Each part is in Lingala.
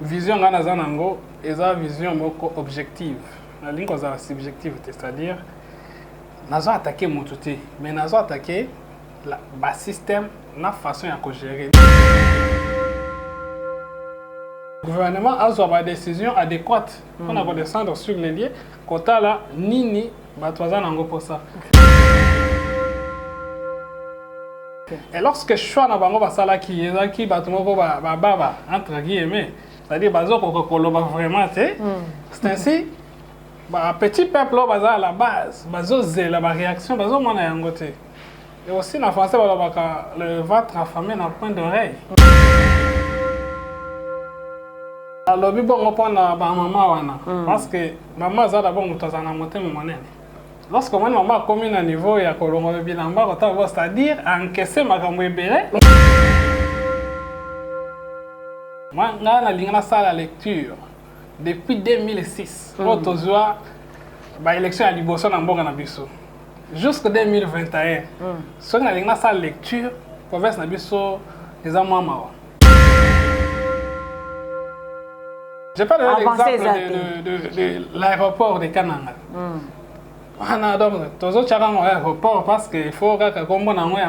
vision ngana zanango eza vision moko objective na lingo za subjective c'est-à-dire nazo attaquer motuté mais nazo attaquer la bas système na façon ya ko gérer gouvernement a une décision adéquate on a descendre sur les lieux kota la nini batwaza nango pour ça et lorsque je suis na bango basala ki ezaki batumoko baba entre guillemets c'est-à-dire bazo kokoloba vraiment c'est ainsi ba petit peuple baza à la base bazo zela ba réaction bazo mona yango te et aussi en français balobaka le ventre affamé na point d'oreille. Alors, bon, on prend la maman parce que maman a d'abord monté mon monnaie. Lorsque maman a commis un niveau et a coloré bilan, c'est-à-dire encaisser ma camouébéré. Moi, j'ai une salle à lecture depuis 2006. Quand on a l'élection à Liboso dans Bourg-en-Abisso. Jusqu'en 2021. Si on a une salle à lecture, province d'Abisso, les amants. Je parle de l'exemple de l'aéroport de Kananga. Donc, tous les gens ont l'aéroport parce qu'il faut que les gens aient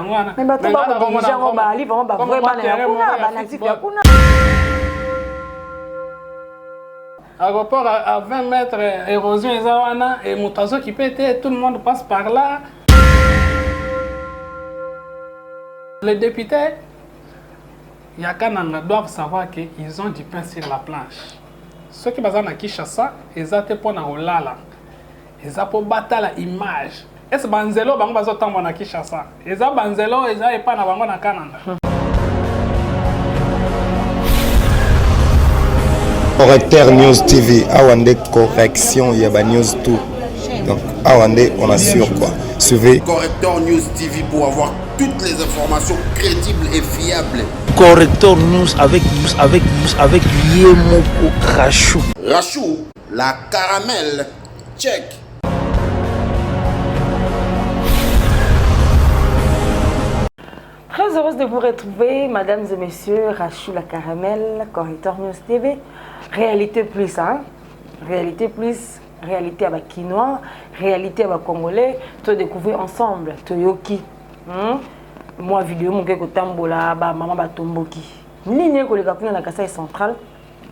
l'aéroport à 20 mètres, érosion et Moutazo qui pète, tout le monde passe par là. Les députés, Yakananga doivent savoir qu'ils ont du pain sur la planche. Ceux qui sont à Kinshasa, ils ont pour Olala. Ils ont pour battre l'image. Est-ce que Banzelo bango bazo tambo na Kinshasa? Ils ont Banzelo, ils ont pas na bango na Kananga. Correcteur News TV, Awande correction, il y a News tout. Donc Awande, on assure quoi. Suivez Correcteur News TV pour avoir toutes les informations crédibles et fiables. Correcteur News avec Yemoko Rachou. Rachou, la caramel, check. Très heureuse de vous retrouver, mesdames et messieurs. Rachou, la caramel, Correcteur News TV. Réalité plus, hein? Réalité plus. Réalité avec Quinois, réalité avec Congolais, tu découvrir ensemble, Toyoki. Moi, vidéo, mon keko tambola, maman batomboki. Ligne que les gars na Kasai central,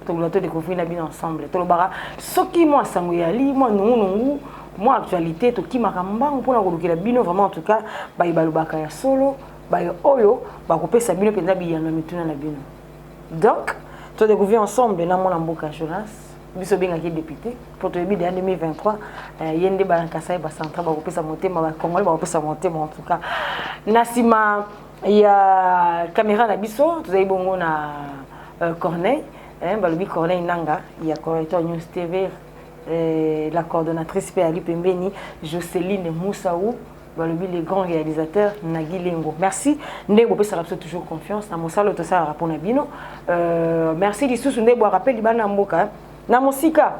tu dois découvrir la bien ensemble. Tu bara, ce qui moi sangoyali, moi non, moi actualité, tu qui makamba, on peut la la bino vraiment en tout cas, ba ibalubaka ya solo, ba oyo, ba couper sa bino penda biyanga mituna na bino. Donc, tu découvrir ensemble na mon amboka Jonas. Biso benga ki député pour te bide en 2023 yende ba Kasai ba central ba kopesa motema ba Congolais ba kopesa motema en tout cas nasima ya caméra na biso tozai bongo na Corneille ba lobi Corneille Nanga ya Correcteur News TV la coordonnatrice Péali Pembeni Jocelyne Moussaou ba lobi les grands réalisateurs Nagui Lengo. Merci ndeko pesa la toujours confiance na mosalo to ça rapona bino merci lisusu ndeko rappel libana mboka na mosika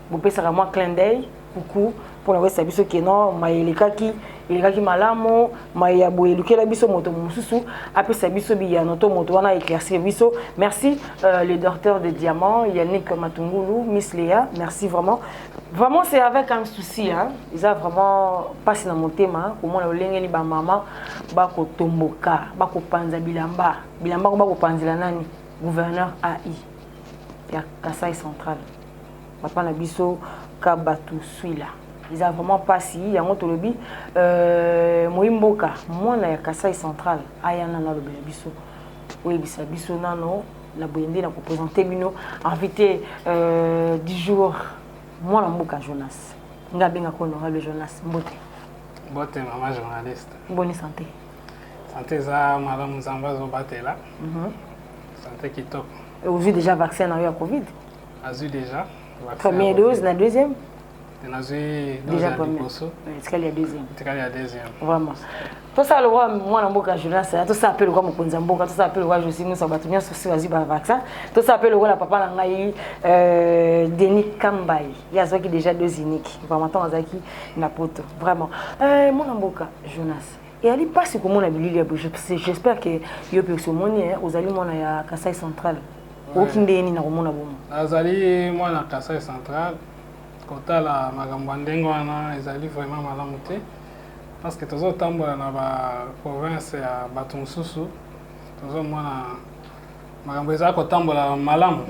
vous pouvez faire moi clin d'œil coucou pour la west biso qui non maelekaki malamo maya boelukela biso moto mususu apesa biso biya noto moto wana éclaircir biso merci le docteur de diamant Yannick Matungulu Miss Léa merci vraiment c'est avec un souci hein ils a vraiment passé dans mon thème comment la lengeli ba mama ba ko tomboka ba ko panza bilamba ko ba ko panzila nani gouverneur AI ya Kasai central papa na biso kabatu suila ils a vraiment passé yango tolobi moimboka mwana ya Kasai central ayana na lobi biso oui bisa biso nano la boyende na ko présenter bino invité du jour mwana mboka Jonas ngabenga ko honorable Jonas Mbote maman journaliste bonne santé za madame Nzamba zo batela santé kitoko. Vous avez déjà vaccin à Covid? J'ai déjà. Première dose, la deuxième? J'ai déjà première. Est-ce qu'il y a deuxième? Il y a deuxième. Vraiment. Tout ça, le roi, moi, dans mon Jonas, tout ça appelle le roi Mokonzamboka, tout ça appelle le roi Josie Moussa Batounia, sur le vaccin. Tout ça appelle le roi la papa Nangaï, Denis Kambaï. Il y a qui déjà deux uniques. Vraiment, tant Zaki, Napoto. Vraiment. Mon Amboka, Jonas. Et elle passe comme on a vu, j'espère que vous allez à Kasai central. okindeni na komona bomo nazali mwana Kasai central kotala makambo ndengo wana ezali vraiment malamu te parce que tozotambola na ba province ya bato mosusu tozomona makambo eza kotambola malamu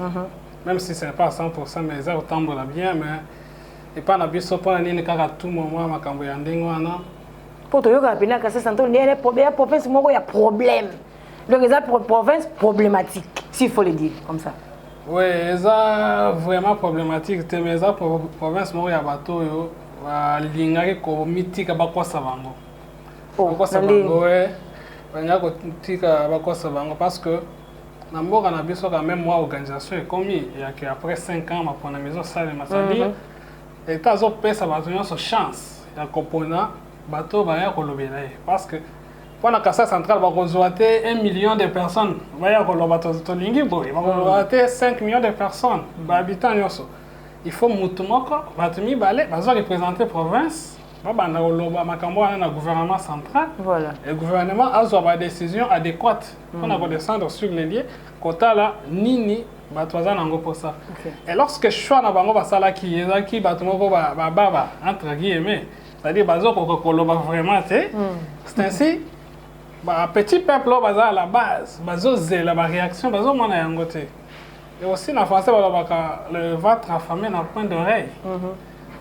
même si ce n'est pas à 100% mais eza kotambola bien mais epa na biso mpona nini kaka tout moment makambo ya ndenge wana po toyoka pena Kasai central ni ya province moko ya problème donc eza province problématique s'il faut le dire comme ça. Oui, eza vraiment problématique mais eza province moko ya bato oyo balingaki komitika bakosa bango bakosa bango balingaki kotika bakosa bango parce que na mboka na biso quand même moi organisation ekomi yake après 5 ans mapona maison salema c'est-à-dire eta azopesa bato nyonso chance ya kopona bato baya kolobela ye parce que mpona Kasai central bakozwa te 1 million de personnes baya koloba tolingi boye bakozwa te 5 millions de personnes bahabitant nyonso il faut mutu moko bato mibale bazo représenter province babanda koloba makambo wana na gouvernement central voilà. Et le gouvernement azwa badécision adéquate mpona kodescendre sur les lieux kotala nini bato baza nango mposa et lorsque choix na bango basalaki ezalaki bato moko bababa entre guillemets c'est-à-dire bazo koloba vraiment te c'est ainsi petit peuple baza à la base bazozela baréaction bazomona yango te et aussi na français balobaka le ventre affamé na point d'oreille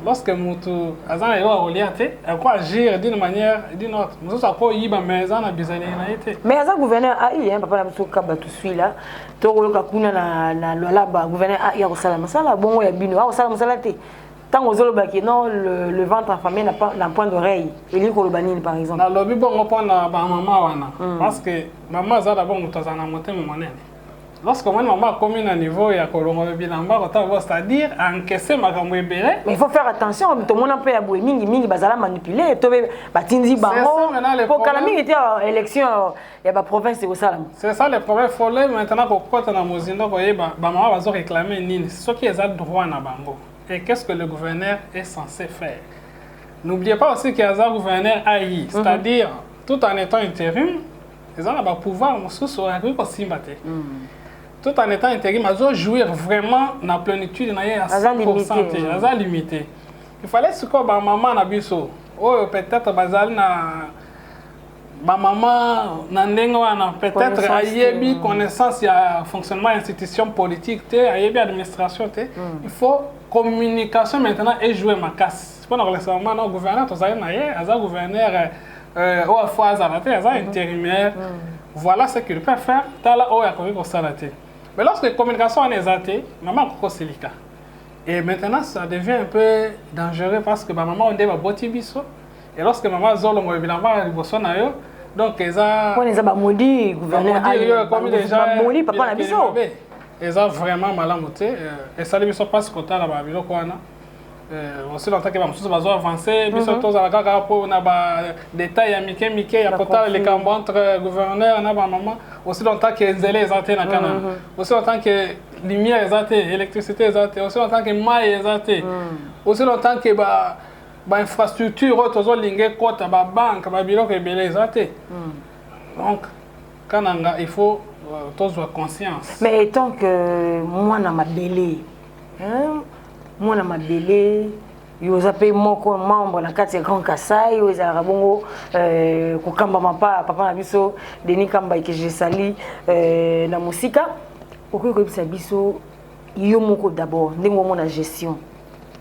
lorsque mutu aza na yo akolia te ako agir d'une manière d'une autre mosusu akoyiba mais eza na bizaleli na ye te mais aza gouverneur ai papa na biso kaba tosui la tokoloka kuna na lwalaba gouverneur ai akosala mosala bongo ya bino akosala mosala te tant ozolobaki non le ventre affamé na point d'oreille eli koloba nini par exemple nalobi bongo mpona bamama wana parce que mama aza d'abord moto aza na motema monene lorsque moi maman akomi na niveau ya kolongola bilamba kotala c'est-à-dire encaisser makambo ebele mais il faut faire attention tomona mpe ya boye mingi bazala manipuler to batindi bango po kala mingi te élection ya baprovince ekosalama c'est ça le problème faut le maintenant kokota na mozindo koyeba bamama bazo réclamer nini soki eza droit na bango. Et qu'est-ce que le gouverneur est censé faire? N'oubliez pas aussi qu'il y a un gouverneur AI, c'est-à-dire tout en étant intérim, ils ont le pouvoir tout en étant intérim, ils ont jouir vraiment dans la plénitude, à 100%, limité. Il fallait ce que ma maman a vu ça. Oh, peut-être bazal na ma maman na peut-être ayebi connaissance ya fonctionnement institution politique te ayebi administration te. Il faut communication maintenant et jouer ma casse. Pour récemment le gouverneur to na ye aza gouverneur au fois azalate aza intérimaire. Voilà ce qu'il peut faire tala o ya ko salate. Mais lorsque la communication est exatée, maman ko silika. Et maintenant ça devient un peu dangereux parce que ma maman on déba boti biso. Et lorsque maman zolo mo bilamba liboso na yo donc eza on les a maudit gouverneur comme déjà maudit papa na biso eza vraiment malamu te et ça les biso passe kota na ba biloko wana aussi longtemps que ba mususu bazo avancer biso tozala kaka po na ba détails ya mike ya kota les cambo entre gouverneur na ba maman aussi longtemps que nzele ezate na kana aussi longtemps que lumière ezate électricité ezate aussi longtemps que mai ezate aussi longtemps que ba infrastructure tozo lingue kota ba banque ba biloko ebele ezate donc kananga il faut tozo conscience mais tant que moi na mabele moi na mabele yo zape moko membre na kati ya Grand Kasai yo za bongo ko kamba mapa papa na biso Denis Kamba que je sali na musika okoki ko bisa biso yo moko d'abord ndenge mo na gestion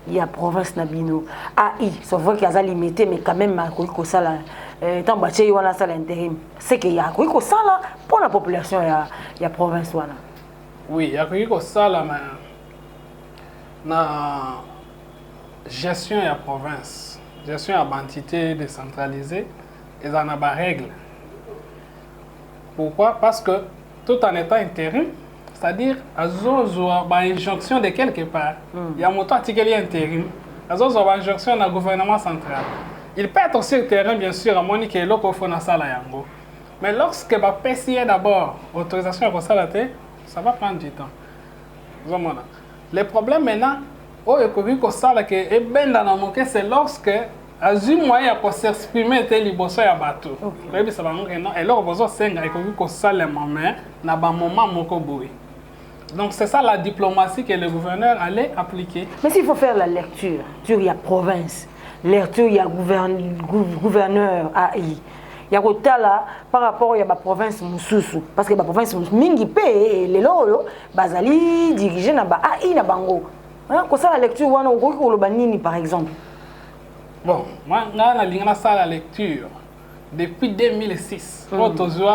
il y a province Nabino. AI, c'est vrai qu'il y a limité, mais quand même, il y a ça là. Tant que il y a ça l'intérim. C'est qu'il y a ça là pour la population, il y a province là. Oui, il y a ça là, mais la gestion de la province, gestion de l'entité décentralisée, ils en ont des règles. Pourquoi? Parce que tout en étant intérim, c'est-à-dire, une injonction de quelque part. Il y a un montant articulé intérim. Une injonction dans le gouvernement central. Il peut être aussi terrain, bien sûr, à Monique et l'autre faut dans ça. Mais lorsque le PCA d'abord, autorisation à ça, ça va prendre du temps. Le problème maintenant, c'est lorsque azu moyen ko s'exprimer te liboso ya bato. Et là, besoin senga ko sala maman na ba moment moko boy. Donc c'est ça la diplomatie que le gouverneur allait appliquer. Mais s'il faut faire la lecture, il y a province, lecture, il y a gouverneur, AI. Il y a là par rapport à la province Moussoussou. Parce que la province Mingi P, les loro, Bazali, dirigé na ba AI na bango. Comme ça la lecture, on a le banini par exemple. Bon, moi, j'ai la lecture depuis 2006. Quand on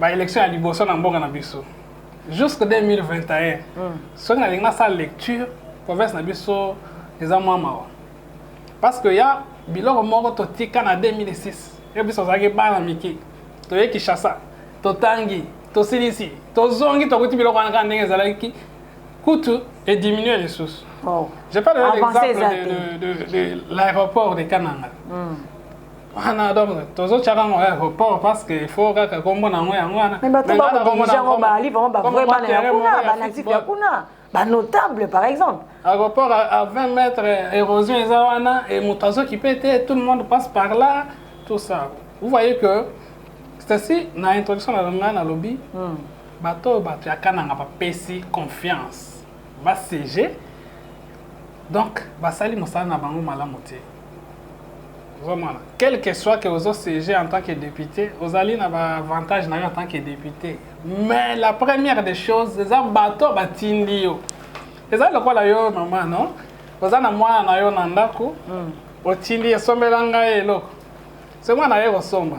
a l'élection à Liboso dans Mbonga-Nabiso. Jusqu'en 2021. Si on a la lecture, la province Nabiso, les amants. Parce qu'il y a Biloko Moro Totika en 2006. Et puis, on a des bancs à Miki. Tu as Kishasa, tu Tangi, tu Silisi, tu Zongi, tu as dit Biloko Angan, coûte et diminuer les sources. Je parle de l'exemple de l'aéroport de Kananga. Donc, tous autres gens ont aéroport parce qu'il faut que les notable par exemple. Aéroport à 20 mètres, érosion et Moutazo qui pète, tout le monde passe par là, tout ça. Vous voyez que c'est ainsi, dans l'introduction de la lobby, bateau à Kananga va payer confiance, va siéger. Donc, basali mosala na bango malamu te. Vraiment, quel que soit que vous siégez en tant que député, vous allez avoir avantage en tant que député. Mais la première des choses, c'est un bateau batindi yo. C'est ça le quoi là yo maman non? Vous avez moi na yo nandako. Otindi somelanga elo. C'est moi na yo somba.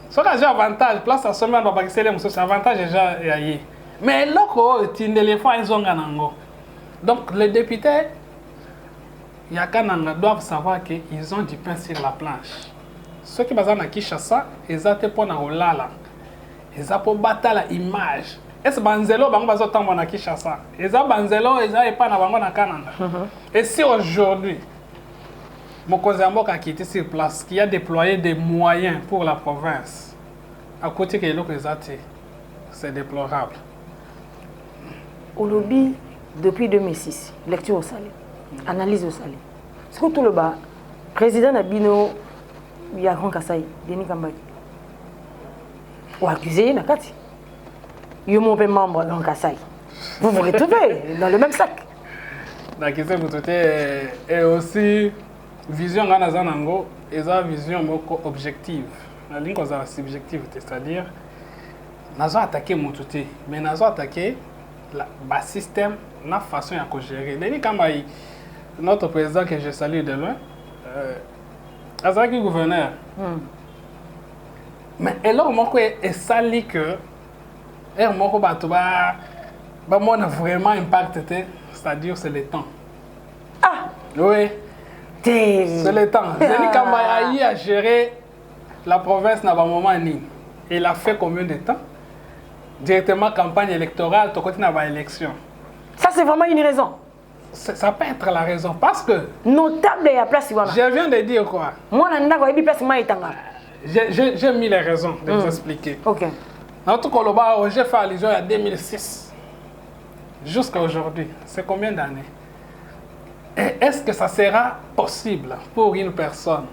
So que j'ai avantage place à sommer ba bakisele muso c'est avantage déjà yaye. Mais loko otindi les fois ils ont ganango. Donc les députés Yakananga doivent savoir qu'ils ont du pain sur la planche. Ceux qui basent à Kinshasa, ils ont pour na olala. Ils ont pour battre l'image. Est-ce que Banzelo bango bazo tambo na Kinshasa? Ils ont Banzelo, ils ont pas na bango na Kananga. Et si aujourd'hui Mokonzi Mboka qui était sur place, qui a déployé des moyens pour la province, à côté que l'autre c'est déplorable. Au lobby depuis 2006, lecture au salé. Analyse au salé. Ce que tout le bas, président Nabino, il y a Grand Kassai, Denis Kambay. Ou accusé, Nakati. Il y a mon membre dans Kassai. Vous vous retrouvez dans le même sac. Nakise Boutoté est aussi vision Ganazanango, et une vision objective. La ligne qu'on a subjective, c'est-à-dire, nous avons attaqué Moutoté, mais nous avons attaqué le système, la façon de gérer. Denis Kambay, notre président que je salue de loin, Azaki gouverneur. Mais alors, moi, je salue que, moi, a vraiment impacté, c'est-à-dire c'est le temps. Ah! Oui. C'est le temps. Denis Kambay a géré la province dans un moment. Il a fait combien de temps? Directement campagne électorale, tout côté dans l'élection. Ça, c'est vraiment une raison. Ça peut être la raison parce que notable et à place. Je viens de dire quoi? Moi, j'ai mis les raisons de vous expliquer. Ok. Notre Koloba, j'ai fait allusion en 2006 jusqu'à aujourd'hui. C'est combien d'années? Et est-ce que ça sera possible pour une personne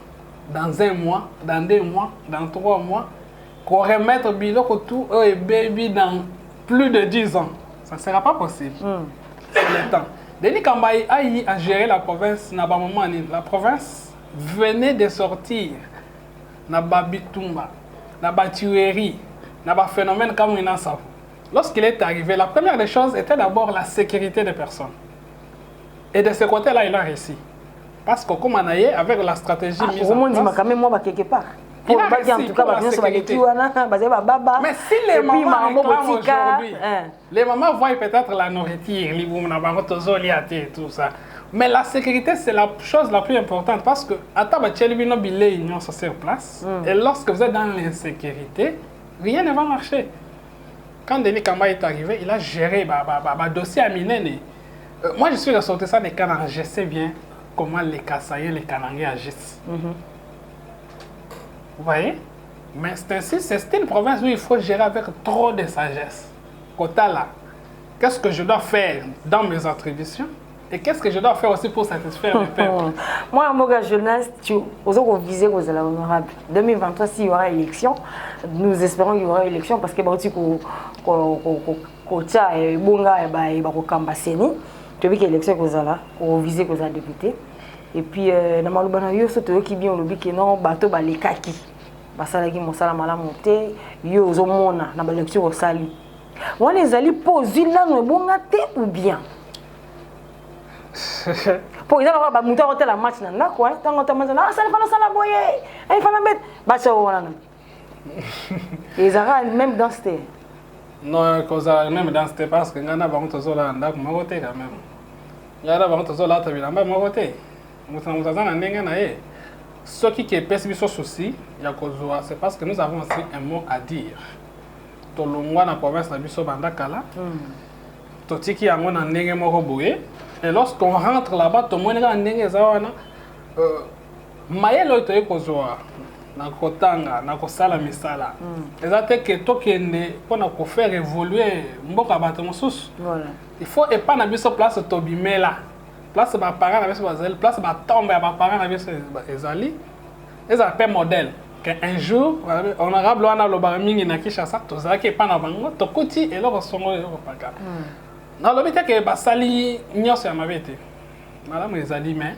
dans un mois, dans 2 mois, dans 3 mois, qu'on remette Biloko tout et baby dans plus de 10 ans? Ça ne sera pas possible. C'est le temps. Denis Kambay a géré la province. La province venait de sortir na Babitumba, na Batuerie, na phénomène comme une ensemble. Lorsqu'il est arrivé, la première des choses était d'abord la sécurité des personnes. Et de ce côté-là, il a réussi. Parce que comme on a avec la stratégie mise en place, quand même moi quelque part. Il a réussi pour la sécurité. Mais si les mamans réclament aujourd'hui, les mamans voient peut-être la nourriture, et tout ça. Mais la sécurité, c'est la chose la plus importante parce que sur place. Et lorsque vous êtes dans l'insécurité, rien ne va marcher. Quand Denis Kambay est arrivé, il a géré le dossier à Minene. Moi, je suis ressortissant des Kananga. Je sais bien comment les Kassaïens, les Kanangais agissent. Vous voyez? Mais c'est une province où il faut gérer avec trop de sagesse. Kota là, qu'est-ce que je dois faire dans mes attributions? Et qu'est-ce que je dois faire aussi pour satisfaire le peuple? Moi, mon jeunesse, vous visez aux honorables. 2023, s'il y aura élection, nous espérons qu'il y aura élection parce que kocha bonga ba ko kamba seni to bi ke élection ko zala ko viser ko za député et puis na maluba na yo so to ki bien lobi ke non bato ba lekaki basala ki mosala malamu te yo zo mona na ba élection ko sali wana ezali pozi lano bonga te ou bien pour ils ont ba muta hotel la match na ndako tango tamaza na sala fana sala boye ay fana bet ba so wana ils ont même dans ce non cause même dans ce parce que ngana ba ngoto zola ndako moko te quand même ngana ba ngoto zola ta bilamba moko te muta na ndenge na ye ce qui est pèse biso souci ya kozwa c'est parce que nous avons aussi un mot à dire to longwa na province na biso banda kala to tiki yango na ndenge moko boye. Et lorsqu'on rentre là-bas, tout le monde a ndenge zawana mayelo to ekozwa na kotanga na kosala misala. Ezate que to kende pona ko faire évoluer mboka bato mosusu. Voilà. Il faut et pas na biso place to bimela. Place ba parents na biso bazali, place ba tombe ba parents na biso ezali. Eza pe modèle que un jour honorable wana lo ba mingi na Kinshasa to zaki pa na bango to kuti et lo songo e ko paka. Non, le but est que basali nyonso ya mabete. Madame ezali mais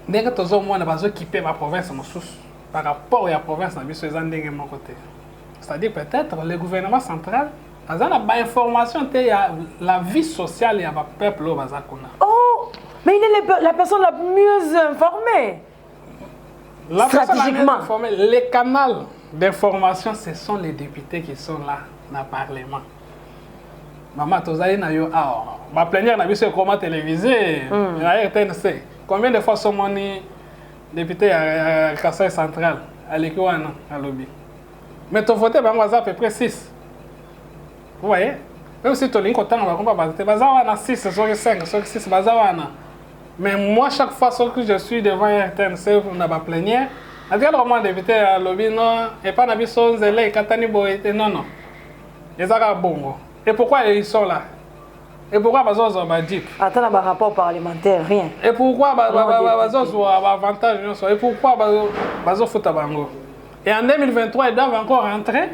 dès que tozo mona bazo kiper ma province mosusu par rapport à la province na biso ezan ndenge mon côté. C'est-à-dire peut-être le gouvernement central a ba information te ya la vie sociale ya ba peuple au bazakona. Oh, mais il est la personne la mieux informée. La stratégiquement informée, les canaux d'information ce sont les députés qui sont là dans le parlement. Maman, tozali na yo ah, ma plénière na biso comment télévisé na RTNC. Combien de fois sommes ni député à Kassai central à l'Equiwana à lobby. Mais ton voté bango à peu près 6. Vous voyez? Même si tu linko tanga ba komba ba bazawa na 6 sur 5 sur 6 bazawa na. Mais moi chaque fois que je suis devant RTNC na ba plénière, na dire vraiment député à lobby non et pas na biso zele katani boete non. Ezaka bongo. Et pourquoi ils sont là? Et pourquoi Bazos va dire? Attends, un rapport parlementaire, rien. Et pourquoi Bazos a avantage? Et pourquoi Bazos fout à Bango? Et en 2023, ils doivent encore rentrer.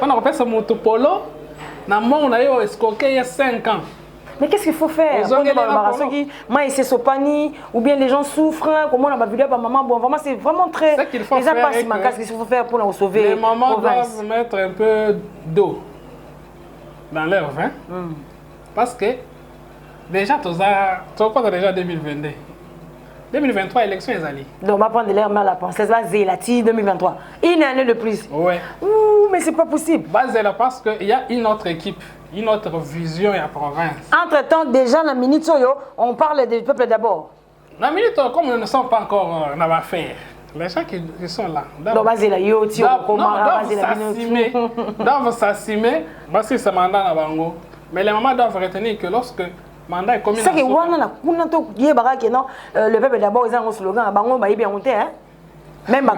On appelle ça Motopolo. Dans le monde, on a escroqué il y a 5 ans. Mais qu'est-ce qu'il faut faire? Moi, c'est Sopani, ou bien les gens souffrent, comment on a vu par maman. Bon, vraiment, c'est vraiment très. C'est qu'il faut faire. Qu'est-ce qu'il faut faire pour nous sauver? Les mamans doivent mettre un peu d'eau dans leur vin. Parce que déjà, tu as déjà 2022. 2023, élection est allée. Donc, on va prendre l'air mal à la princesse Zélati 2023. Une année de plus. Oui. Ouh, mais c'est pas possible. Zéla parce qu'il y a une autre équipe, une autre vision à la province. Entre-temps, déjà, dans la minute, on parle du peuple d'abord. Dans la minute, comme nous ne sommes pas encore dans l'affaire, les gens qui sont là. Doivent s'assumer. Parce que c'est mandat à Bango. Mais les mamans doivent retenir que lorsque le mandat est commis. C'est que le peuple d'abord, ils ont un slogan. Bango, bah, bien monté. Même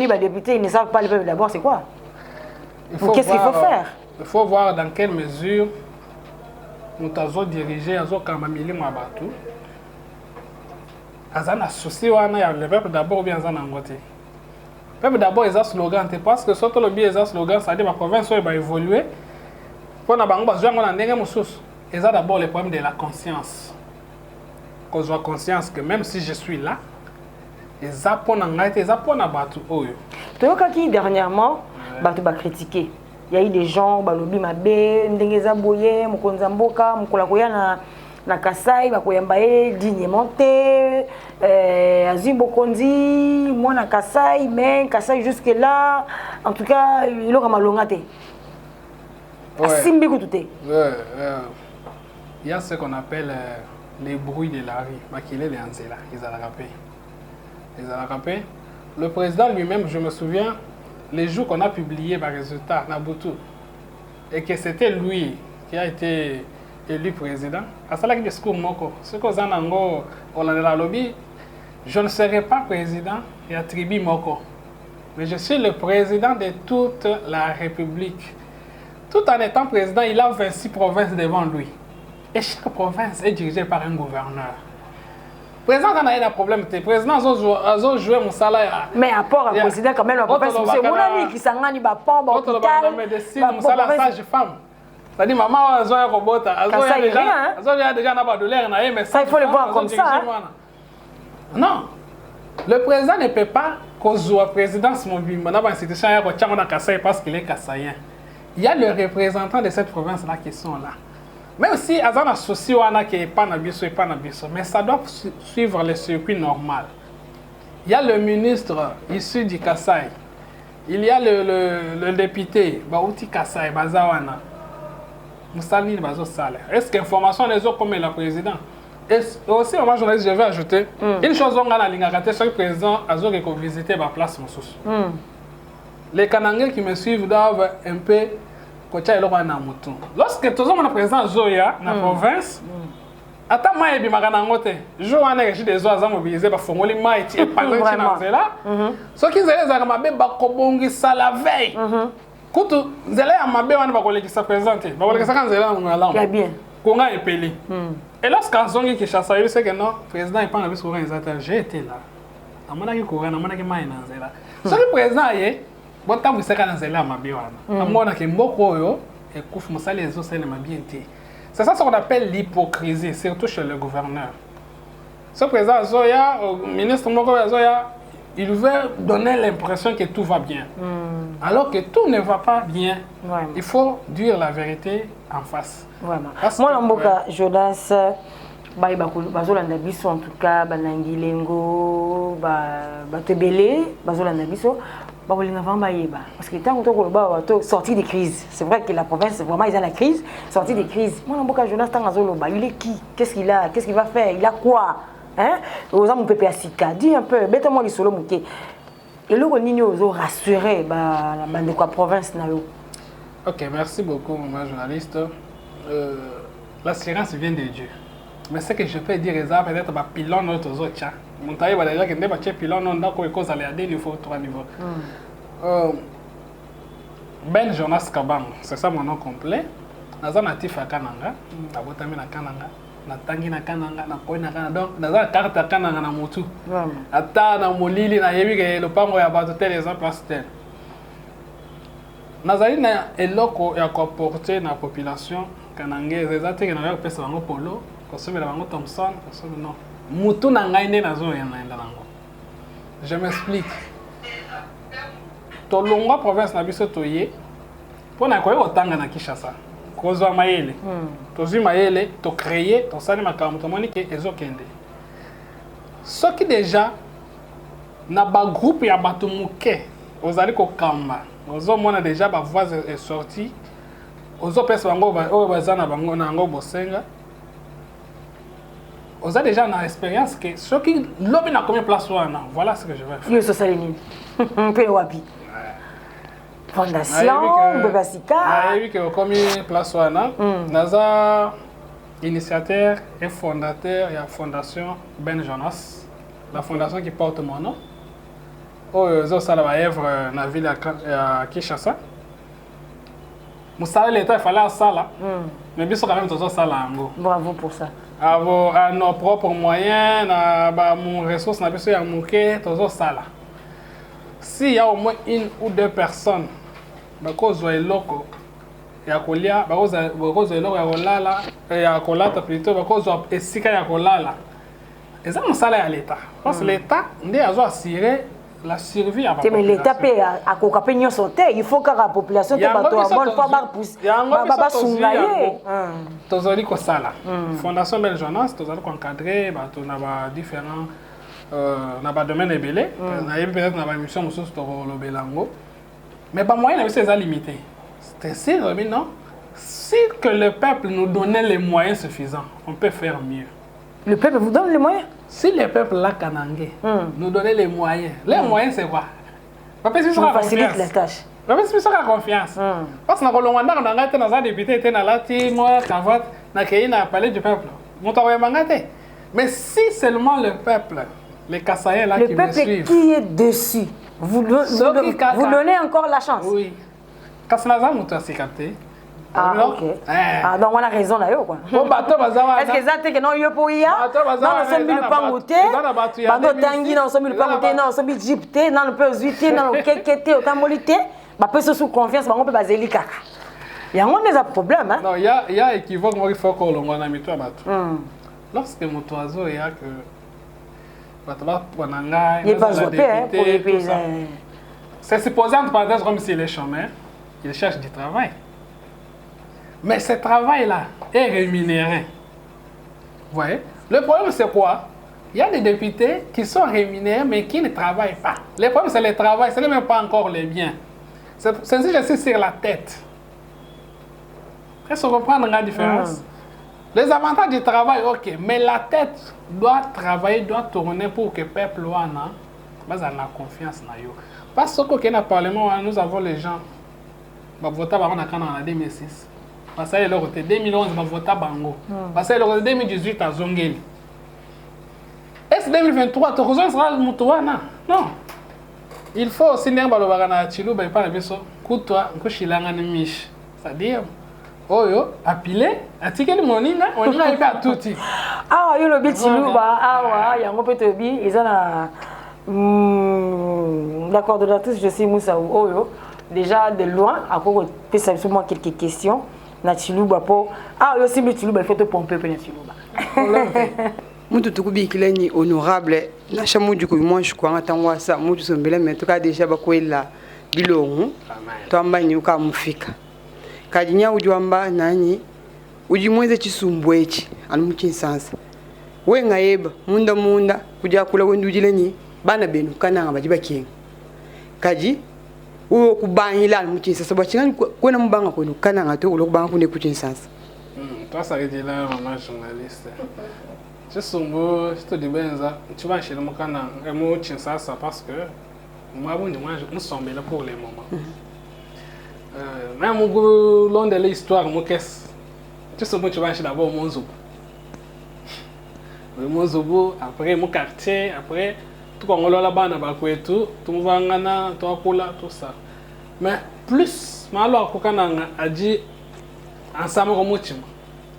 les députés, ils ne savent pas le peuple d'abord, c'est quoi? Qu'est-ce qu'il faut faire? Il faut voir dans quelle mesure nous avons dirigé à Zokamamili Mabatu. Azan associé le peuple d'abord ou bien Azan Angote. Le peuple d'abord est un slogan, parce que surtout le biais est un slogan, c'est-à-dire que la province va évoluer. Pour nous, ils ont d'abord le problème de la conscience. Qu'on soit conscience que même si je suis là, ils apprennent à battre. Tu vois, dernièrement, Batu va critiquer. Il y a eu des gens, Balobi Mabé, Ndengeza Boye, Mukonzamboka, Mukolakoya na Kasai, Bakoyambaye, dignement, Azimbo Kondi, moi na Kasai, mais Kasai jusque-là, en tout cas, il aura malongate. Il y a ce qu'on appelle les bruits de la rue. Makile de Anzela, ils ont rappelé. Le président lui-même, je me souviens, les jours qu'on a publié par résultat, Nabutu, et que c'était lui qui a été élu président, à cela qui discours moko, ce que vous en lobby, je ne serai pas président et attribue moko, mais je suis le président de toute la République. Tout en étant président, il a 26 provinces devant lui. Et chaque province est dirigée par un gouverneur. Le président a un problème. Le président a joué mon salaire. Mais à part le président, quand même, la province, c'est mon ami qui s'en a dit, mon salaire sage-femme. C'est-à-dire, maman, elle a un robot, elle a déjà un douleur, mais ça, il faut le voir comme ça. Non. Le président ne peut pas causer la présidence mobile. Dans l'institution, parce qu'il est kassaïen. Il y a le représentant de cette province-là qui sont là. Même si il y a un associé qui n'est pas nabiso et pas nabiso, mais ça doit suivre le circuit normal. Il y a le ministre issu du Kassai. Il y a le député, Baouti Kassai, Bazawana. Est-ce que l'information des autres comme le président? Et aussi, moi, journaliste, je vais ajouter une chose on a la ligne à chaque président a visité ma place. Les Kanangais qui me suivent doivent un peu côté le roi Namutu. Lorsque tout le monde président Zoya dans la province, attends moi et bimagana ngote, je vois que des oiseaux mobilisés par Fongoli Maïti et par exemple là. Ce qui est là, ma bébé bakobongi ça la veille. Quand zélé à ma bébé on va coller qui se présenter, va coller ça quand zélé on a là. Très bien. Konga est pelé. Et lorsqu'on zongi qui chasse, il sait que non, président est pas dans le courant exact. J'ai été là. Amana qui courant, amana qui maïna zéla. Ce que président est, bon temps vous savez quand zélé à ma bébé on. Amona qui mboko yo et kouf musali les autres c'est ma bien été. C'est ça ce qu'on appelle l'hypocrisie, surtout chez le gouverneur. Ce président Zoya, ministre Moko Zoya, il veut donner l'impression que tout va bien. Alors que tout ne va pas bien. Vraiment. Il faut dire la vérité en face. Vraiment. Moi, Lamboka, Jonas, bazolanda biso en tout cas, banangilengo, batebele, bazolanda biso. Parce que tant qu'on est sorti des crises, c'est vrai que la province, vraiment, ils ont la crise, sorti des crises. Moi, Jonas, il est qui? Qu'est-ce qu'il a? Qu'est-ce qu'il va faire? Il a quoi? Hein? Aux hommes, dis un peu, mettez-moi les solos mouqués. Et là, on est rassuré, la province. Ok, merci beaucoup, mon journaliste. L'assurance vient de Dieu. Mais ce que je peux dire, c'est peut-être que pilon notre autres. Mon taille va déjà que ne pas pilon non d'accord cause aller à 2 niveaux 3 niveaux. Ben Jonas Kabang, c'est ça mon nom complet. Naza natif à Kananga, abotami na Kananga, na tangi na Kananga, na koi na Kananga. Donc naza carte à Kananga na motu. Ata na molili na yebi ke le pango ya bato tel exemple place tel. Nazali na eloko ya ko porter na population kanangaise ezate ke na pesa bango polo. Consommer la bango Thompson, consommer non. Mutu na ngai nde nazo ya na ndango. Je m'explique. Tolongwa province na biso toye pona koyo otanga na Kinshasa. Kozwa mayele. Tozwi mayele, to créer, to sali makambo to moni ke ezokende. Soki déjà na ba groupe ya bato muke, ozali ko kamba. Ozo mona déjà ba voix est sorti. Ozo pesa bango ba o bazana bango na ngo bosenga. Vous avez déjà une expérience que ceux qui l'ont à combien de places voilà ce que je vais faire. Yo Sosalini. Wapi. Fondation Bebasika. Oui que combien de places Naza initiateur et fondateur de la fondation Ben Jonas, la fondation qui porte mon nom. Zo sala ba œuvre na ville à Kinshasa. Moussa l'État il fallait ça là. Mais bien sûr quand même tout ça là. Bravo pour ça. À nos propres moyens, à mon ressource, à mon quai, tout ça là. S'il y a au moins une ou deux personnes, parce que loco, il y a colia, parce que loco il y a colata plutôt, parce que esika il y a colala. Et ça, on salaire à l'État. Parce que l'État, on doit assurer la survie à la population. Mais l'État peut à Kokapignon sauter, il faut que la population soit bonne fois par pouce. Il y a un soulayer. Tozali ko sala. Fondation Ben Jonas, tozali ko encadrer bato na ba différents na ba domaine ebele, na yebi peut-être na ba mission mosusu to lobelango. Mais ba moyen na c'est limité. C'est sûr mais non. Si que le peuple nous donnait les moyens suffisants, on peut faire mieux. Le peuple vous donne les moyens? Si le peuple là Kanangé nous donnait les moyens. Les moyens c'est quoi? On facilite la tâche. Parce que la confiance. Parce que dans le Rwanda, on a été dans un député, on a été moi, Kavat, on a parlé du peuple. Mais si seulement le peuple, les Kassaïens là qui me suivent. Le peuple qui est dessus, vous donnez encore la chance. Oui. Kasnaza mouta s'est capté. Ah, ok. Ah, donc on a raison là, quoi. Est-ce que ça te que non, il y a pour y a? Non, nous sommes le pain goûté. Bando tangi, non, nous sommes le pain goûté, non, nous sommes le jipté, non, nous sommes le zuité, non, nous sommes le kékété, autant molité. Bah, peu sous confiance, bah, on peut baser les caca. Il y a un problème. Hein? Non, il y a équivoque, moi, il faut qu'on l'envoie dans toi. Lorsque mon oiseau, il y a que. Il va voter pour les paysans. C'est supposé, entre parenthèses, comme s'il est chômeur, il cherche du travail. Mais ce travail-là est rémunéré. Vous voyez? Le problème, c'est quoi? Il y a des députés qui sont rémunérés, mais qui ne travaillent pas. Le problème, c'est le travail, ce n'est même pas encore les biens. C'est si je suis sur la tête. Est-ce qu'on comprend la différence? Les avantages du travail, ok, mais la tête doit travailler, doit tourner pour que le peuple ait la confiance. Parce que dans le Parlement, nous avons les gens qui ont voté en 2006. Parce que en 2011, ils ont voté Bango. Parce que en 2018, à Zongeli. Est-ce 2023, tu sera le Moutouana? Non. Il faut aussi dire que tu ne pas le vaisseau. Coupe-toi, c'est-à-dire, oyo, appeler, attiquer moninga, on y a pas tout. Ah, il y a le Tilouba, ah, il y a un peu de bi, ils ont la coordonnatrice, je sais Moussa Oyo, déjà de loin, à quoi peut savoir moi quelques questions. Na Tilouba pour ah, il y a aussi le Tilouba, il faut te pomper pour le Tilouba. Mutu tukubi kileni honorable na chamu du moi je crois attendre ça mutu sombele mais en tout cas déjà bakwela bilongo twamba nyuka mufika kajinya ujwamba nani ujimweze chisumbwechi anumuchinsansa wenga yeba munda kuja kula wendujileni bana benu kananga bajiba kinga kaji uwo kubanyila anumuchinsansa bachingani kwena mubanga kwenu kananga to ulokubanga kune kuchinsansa toi ça dit là maman journaliste. Je suis un peu de benza. Tu vas chez le Mokana et moi tu sais ça parce que moi nous sommes là pour les moments. Même au long de l'histoire, moi qu'est-ce tu sais moi tu vas chez d'abord mon zobo. Mon zobo après mon quartier après tout comme on l'a là-bas na bakwe tout me va ngana tout akola tout ça. Mais plus malo akokana a dit ensemble comme mochima.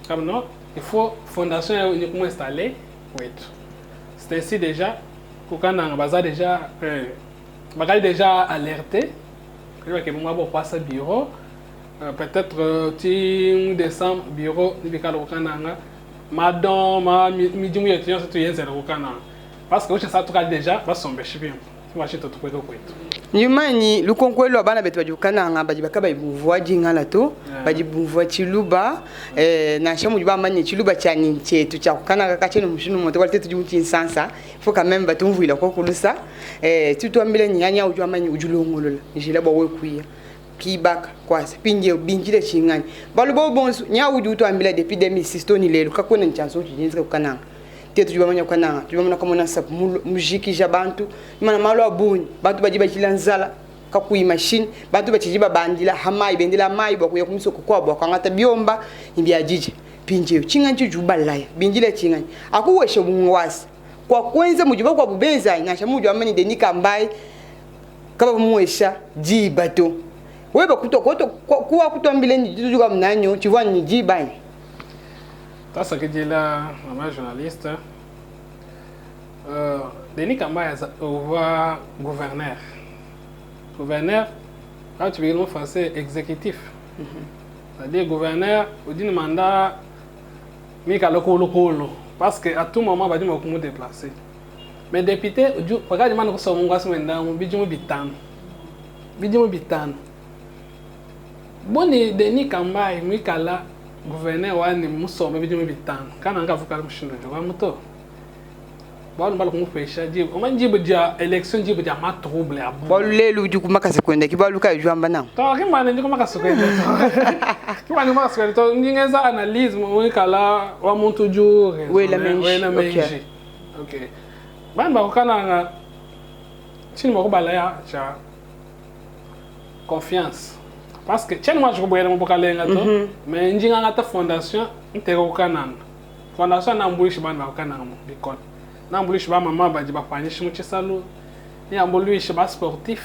Comme non il faut fondation uniquement installée pour être. C'est ainsi déjà quand on a déjà alerté que moi bon passer bureau peut-être décembre bureau du cadre kananga madame ma midi mu étudiant c'est tout zéro kananga parce que ça tout déjà va somber chibien tu vas chez tout pour être. Nyumani lukonkwelo abana betu bajukananga bajibakaba ibuvwa jingala to bajibuvwa chiluba na shamu jibamanye chiluba cyani cyetu cyakukana kakachene mushinu moto kwalite tujimuti sansa faut quand même batumvuila ko kulusa tutwambile nyanya ujwamanye ujulongolola njila bawe kuya kibaka kwasa pinje binjile chingani balubo bonsu nya uju twambile depuis 2006 toni lelo kakona nchanso jinzika kukananga tujibamanya kana tujibamanya kama na sap mujiki jabantu mana malo abuni bantu bajiba chilanzala kakuyi machine bantu bachijiba bandila hamai bendila mai bakuya kumisoko kwa bakangata biomba imbia jiji pinje chinganji jubalaya binjile chingani akuweshe bungwasi kwa kwenza mujiba kwa bubenza inasha mujo amani denika mbai kaba muwesha jibato weba kutokoto kuwa kutwambile ni tujuga mnanyo chivani jibani. Ça que dit là, maman journaliste, Denis Kamba est gouverneur. Gouverneur, quand tu veux le français exécutif. C'est-à-dire gouverneur, on dit un mandat, mais parce qu'à tout moment, on va dire qu'on va déplacer. Mais député, regarde, je vais vous dire, bon, Denis Kamba est Mikala. Gouverneur wani musome bijimo bitano kana ngavuka mushindo wa muto balo balo kumufesha jibu omanjibu dia election jibu dia ma trouble abo bolelu ujuku makase kwenda kibaluka ijwamba na to kimane ndiko makase kwenda kimane makase kwenda to ngingeza analyse mo kala wa muntu jure wela menji okay bamba kokana chini mo kubala ya cha confiance. Parce que tiens moi je regarde mon bokalenga to mais njinga ngata fondation nteko kananga fondation na mbulishi bana kananga bikon na mbulishi ba mama ba jiba panishi mu chisalo ni ambulishi ba sportif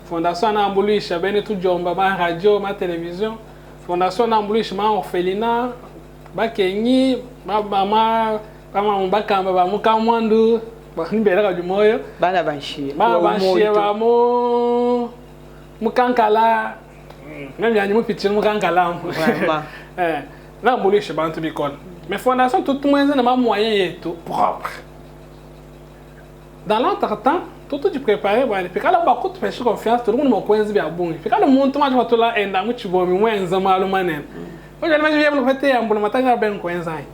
fondation na mbulishi bene tu jomba ba radio ma télévision fondation na mbulishi ma orphelinat ba kenyi ba mama ba kamba ba mukamwandu ba nibera ka jumoyo bana banshi ba mo mukankala même ya ni mo petit mo kan kalam Vraiment. na mbolo chez bantu bicole mais fondation tout le monde na moyen tout propre dans l'entretemps tout de préparer bon puis quand ba ko tu fais confiance tout le monde mo coinze bien bon puis quand le monde toma tu là enda mo chibo mi mwenza malo manen o já mais viemos para ter ambulância matanga bem coinze aí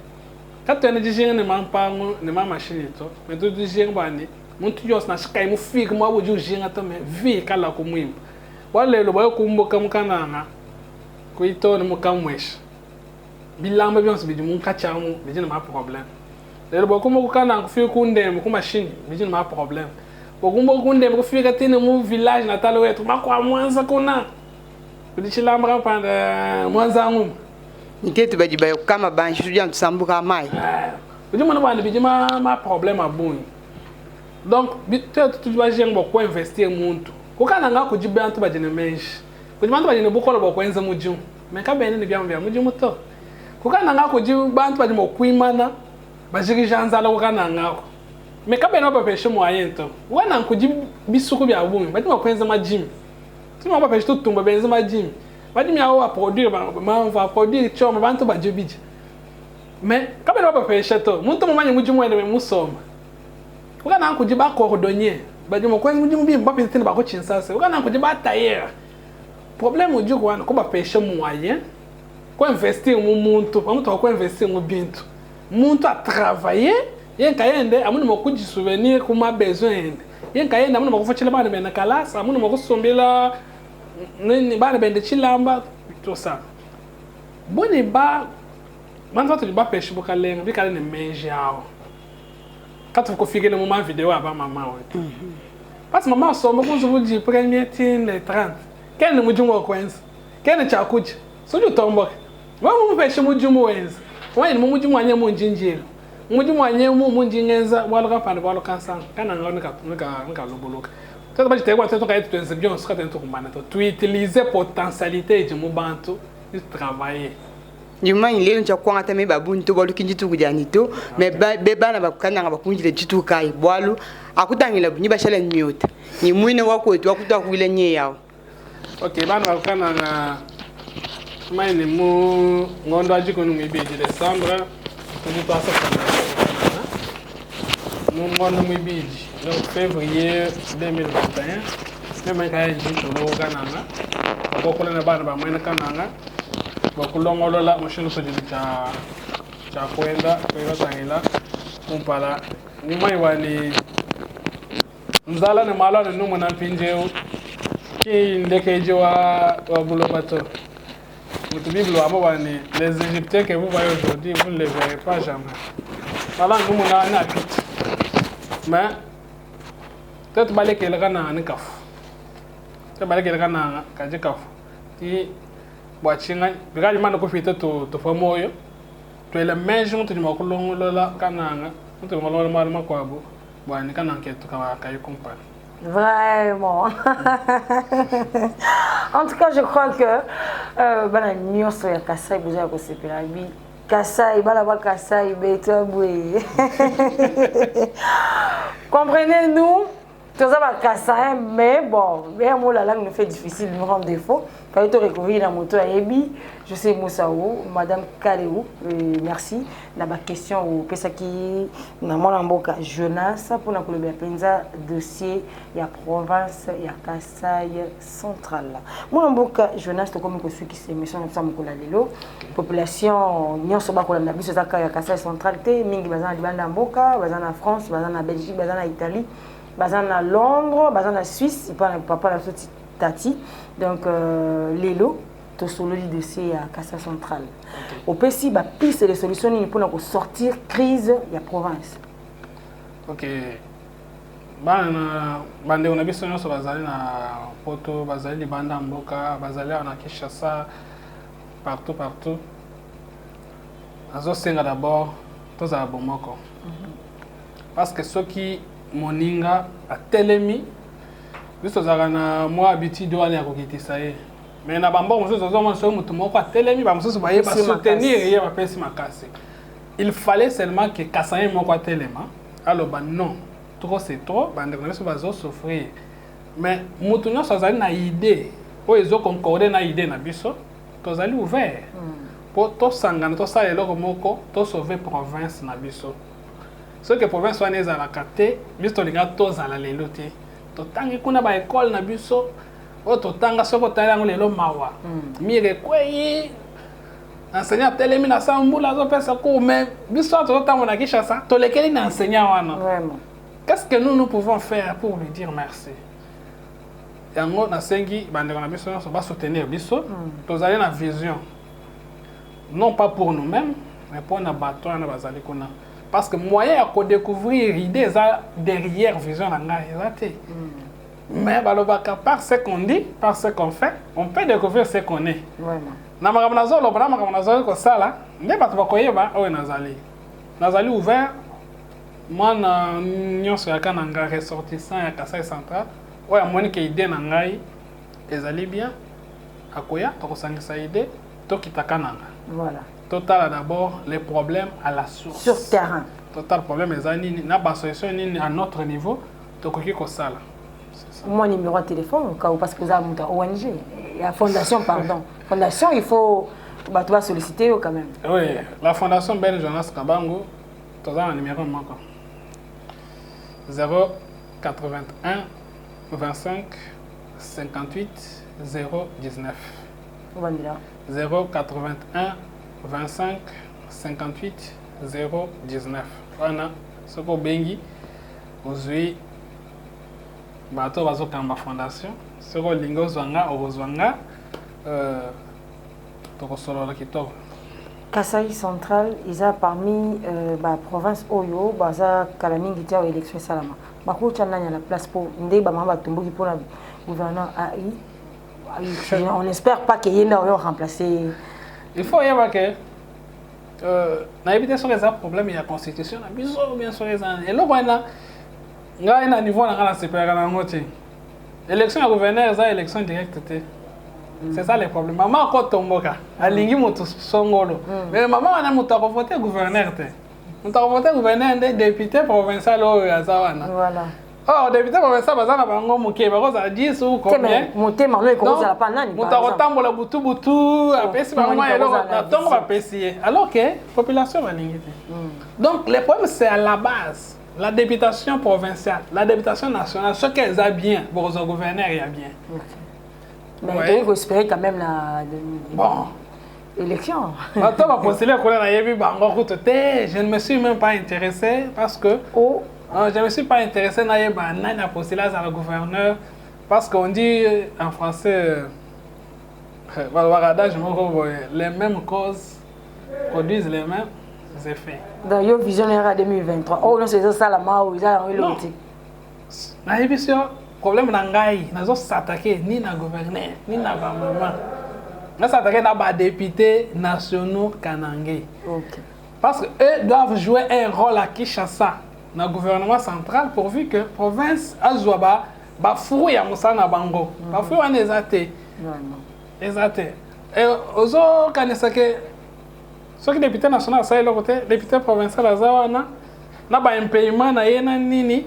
quand tu ne dis ne man pas ne ma machine to mais tu dis bani muito jos na sky mo fica mo abo jinga também vi kala ko muim wale lo ba ko mboka mkananga ko ito no mukamwesh bilamba bionse bidi mun kachamu bidi na ma problème le bo ko mo kana ko fi ko ndem ko machine bidi na ma problème bo ko mo ko ndem ko fi ka tene mo village natal wetu ma ko amwanza kona bidi chilamba panda mwanza ngum Nitetu bajiba kama banshi tuja tusambuka mai. Bidi mo na bandi bidi ma problème abun. Donc tu vas gérer beaucoup investir muito. Ko kana nga ko jibe antu bajene menshi. Ko jibe antu bajene bokolo boko enza mujum. Mais ka bene ni bya mujum to. Ko kana nga ko jibe bantu bajene mokuimana bajiri janza la ko kana nga ko. Mais ka bene ba peshe moyen to. Wana ko jibe bisuku bya bun. Bajene ko enza ma gym. Tu ma ba peshe to tumba benza ma gym. Badi mi awa produire ma va produire choma bantu bajibiji. Mais ka bene ba peshe to. Muntu mo manye mujum wene musoma. Uka na nkuji ba cordonnier ba dimo kwezi mujimu bi mbapi tene ba ko chinsase uka na nkuji ba tailleur problème uji ko wana ko ba pêcher moyen ko investir mu muntu amuntu ko investir mu bintu muntu a travailler yen kayende amuntu mo kuji souvenir kuma besoin yen kayende amuntu mo ko fachila bana bena kalasa amuntu mo ko sombela ni bana bende chilamba tout ça boni ba manzo to ba pêcher bu kalenga bi kale ne menjao quand tu configues le moment vidéo avant maman parce que maman sort moi vous dis premier tin les 30 quel ne mujum wa coins quel ne chakuji so du tombo wa mu pêche mujum wens wa ni mujum anya mu njinjiro mujum anya mu njingenza wala ka pande wala kansan kana ngaka loboloka to ba jite kwa to ka etu ense bien so ka tento kumana to tu utiliser potentialité de mu bantu de travailler Nyuma ile ncha kwanga tame babu nto bolu kinjitu kujanito me beba na bakukana bakunjile jitu kai bwalu akutangila bunyi bashala nyota ni mwine wako wetu akuta kuile nye yao. Okay bana bakukana na maine mu ngondo ajiko nu mibiji December tuji to asa kana mu ngondo mibiji no février 2021 même kaya jitu no kana na bokola na bana ba mwene kana bakulongolola mashino sojili cha kwenda kwa tangila kumpala nimai wani nzala ne malo ne numu na pinjeu ki ndekeje wa bulobato mutu biblo abo wani les égyptiens que vous voyez aujourd'hui vous ne les verrez pas jamais sala numu na pit mais peut-être baleke le kana ni kafu te baleke le kana kaje kafu ti bwachinga bigali mana ko fita to famoyo to ele menjo to ma ko longola kananga to ma longola mal ma kwabo bwani kananke to ka kay compa Vraiment. En tout cas, je crois que bana nyoso ya Kasai buza ko sepela bi Kasai bala ba Kasai beto bwe. Comprenez-nous? Tout ça va Kasai, mais bon, bien la langue nous fait difficile, nous rend défaut. Quand tu recouvrir la moto à Ebi, je sais Moussaou, Madame Kaléou, merci. La question au Pesaki, Namon Amboka, Jonas, pour la Colombie Penza, dossier, il y a province, il y a Kasai central. Mon Amboka, Jonas, tout comme celui qui s'est mis sur le population, Nyon Soba Colombie, il y a Kasai central, Mingi Bazan Libanda Amboka, Bazan en France, Bazan en Belgique, Bazan en Italie, Bazan à Londres, Bazan en Suisse, il parle papa la petite Tati. Donc, Lélo, tout solo du dossier à Kasai central. Au PSI, bah, piste de solutions pour sortir crise, il y a province. Ok. Bande on a vu sur Bazali na Poto, Bazali Banda Mboka, Bazali on a Kinshasa, partout. Azo senga d'abord, tous à Bomoko. Parce que ceux qui moninga a telemi, juste na moi habitude d'aller à côté ça y est. Mais na bamba on se zozo so mutu moko a telemi ba musu ba yeba soutenir ye ba pesi makasi. Il fallait seulement que Kasai moko a telema. Alors bah non, trop c'est trop, bande on se va souffrir. Mais mutu nyo so zali na idée. oyo ezoconcorde na idée na biso tozali ouvert mpo tosangana tosala eloko moko tosauve province na biso soki province wana ezalaka te biso tolingaka tozala lelo te totangi kuna baekole na biso oyo totanga soki otali yango lelo mawa mire ekwei enseignant atelemi na sambula azopesa cours mais biso awa tozotambola na Kinshasa tolekeli na enseignant wana qu'est-ce que nous pouvons faire pour lui dire merci yango nasengi bandeko na biso nyonso basoutenir biso tozali na vision non pas pour nous-mêmes mais pour na bato wana bazali kuna parce que moyen ya kodécouvrir idée eza derrière vision na ngai eza te mais balobaka par ce qu'on dit par ce qu'on fait on peut découvrir ce qu'on est na makambo nazoloba na makambo nazali kosala nde bato bakoyeba oyo nazali ouvert mwana nyonso yaka na ngai ressortissant ya Kasai Central oyo amoni ke idée na ngai ezali bien akoya tokosangisa idée tokitaka nanga voilà total d'abord les problèmes à la source sur terrain total problème ezali nini na ba solution nini à notre niveau tokoki kosala mon numéro de téléphone au cas où parce que vous avez une ONG la fondation pardon fondation il faut bah tu vas solliciter quand même oui la fondation Ben Jonas Kabango tu as un numéro moko 081 25 58 019 081 25 58 019 wana soko bengi ozwi bato bazokamba fondation soko lingo zwanga ozwanga tokosolola kitoko Kasai Central isa parmi ba province oyo baza kala mingi tia élection salama bakucha nanya la place pour ndé ba mamba tumbuki pour la gouverneur AI on espère pas qu'il y ait un remplacer il faut y avoir que na éviter sur les problèmes il y a constitution na biso bien sûr les et là voilà ngai na niveau na la CPR na ngoti élection ya gouverneur za élection directe te c'est ça le problème maman ko tomboka alingi moto songolo mais maman wana moto ko voter gouverneur te moto ko voter gouverneur ndé député provincial oyo azawana voilà oh député provincial bazana bango moke bakoza 10 ou combien motema no ekoza la panani moto ko tambola butu apesi maman elo na tongo bapesi alors que population balingi te donc le problème c'est à la base la députation provinciale la députation nationale ce qu'elles a bien pour le gouverneur il y a bien mais il faut espérer quand même la bon élection attends va postuler pour la yebi bango kutote je ne me suis même pas intéressé parce que je ne me suis pas intéressé na yeba nani a postulé à la gouverneur parce qu'on dit en français les mêmes causes produisent les mêmes effets dans yo visionnaire 2023 oh non c'est ça la mao ils ont eu l'outil na yebi sur problème na ngai nazo s'attaquer ni na gouverneur ni na ba maman na s'attaquer na ba députés nationaux kanangé OK parce que eux doivent jouer un rôle à Kinshasa na gouvernement central pourvu que province azwa ba fou ya musana bango ba fou wana ezate ezate et ozo kanisa ke soki député national ça le côté député provincial azawana na ba impayement na yena nini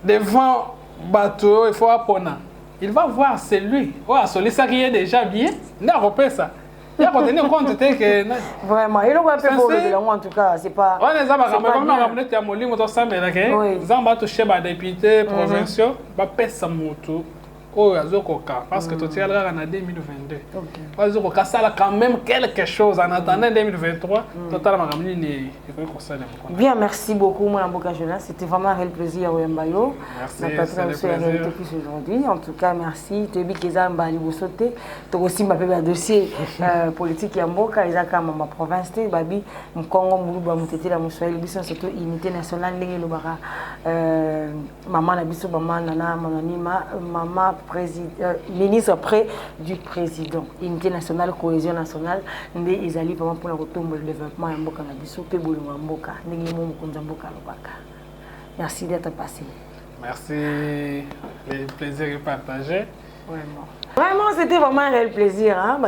devant bateau il faut apona il va voir celui ou à solliciter qui est déjà bien n'a repère ça il a tenir compte que vraiment il va faire pour le en tout cas c'est pas on les a pas comme on a ramené à Molingo to sambela que zamba to cheba député provinciaux ba pesa moto oh azokoka parce que to tialera na 2022 OK azokoka ça quand même quelque chose en attendant 2023 totalement ramené ni bien merci beaucoup mon Mboka Jonas c'était vraiment un réel plaisir au Mbayo merci c'est réalité plus aujourd'hui en tout cas merci Tobi Kezamba libosote to aussi m'a fait un dossier politique ya Mboka ezaka ma province te babi Mkongo Muluba mutete la Moswahili biso surtout unité nationale ndenge lobaka maman na biso maman nana mananima maman ministre près du président unité nationale cohésion nationale ndé ezali vraiment pour le retour le développement ya Mboka na biso pe bolonga Mboka ndenge mo mukonza Mboka lobaka merci d'être passé merci le plaisir est partagé vraiment Vraiment, c'était vraiment un réel plaisir. Hein?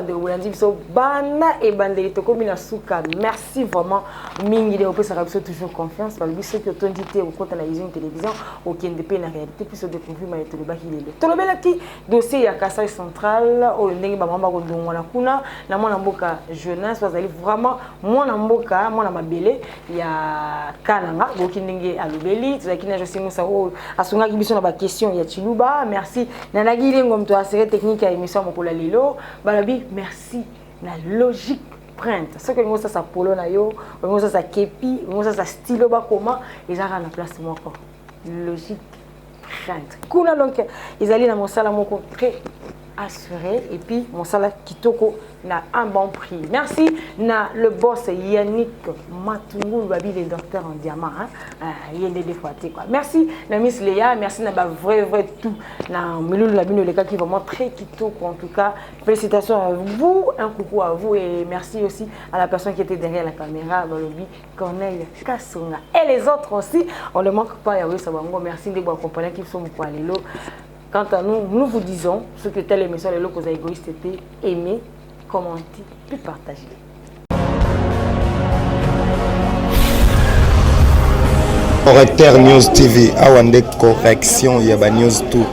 Bana et Bandeli Tokomina Souka. Merci vraiment. Mingi de Opé Sarabso, toujours confiance. Parce que ceux qui ont dit au compte de la télévision, au KNDP, la réalité, puis se découvrir ma Toloba Hilele. Toloba qui dossier à Kassai Central, au Nengi Bamamba Gondongwana Kuna, la Mona Mboka jeunesse, vous allez vraiment, Mona Mboka, Mona Mabele, il y a Kananga, Bokinenge Alubeli, tu as qui n'a jamais Moussa, Asunga qui bison la question, il y a Chiluba, merci. Nanagi Lengom, tu as serré technique à émission Mokola Lilo, Balabi, merci. La logique print. Ce que nous ça ça polo na yo, nous ça kepi, nous ça stylo ba comment, ils ont la place moi encore. Logique print. Kuna donc ils allaient dans mon salon moko très assuré et puis mon salaire kitoko na un bon prix. Merci na le boss Yannick Matungu babi le docteur en diamant il y a des fois quoi. Merci la Miss Léa, merci na ba vrai tout na Milou la bino les gars qui vraiment très kitoko en tout cas. Félicitations à vous, un coucou à vous et merci aussi à la personne qui était derrière la caméra Balobi Corneille Kassonga et les autres aussi. On ne manque pas Yawe Sabango. Merci de vous accompagner qui sont pour aller là. Quant à nous, nous vous disons ce que telle émission, les locaux égoïstes étaient aimés, commentés, puis partagés. Correcteur News TV, Awande correction, il y a News tout.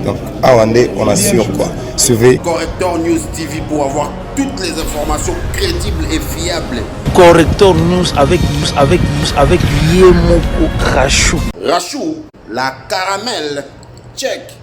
Donc Awande, on assure quoi. Suivez Correcteur News TV pour avoir toutes les informations crédibles et fiables. Correcteur News avec Yemoko Rachou. Rachou, la caramel, check.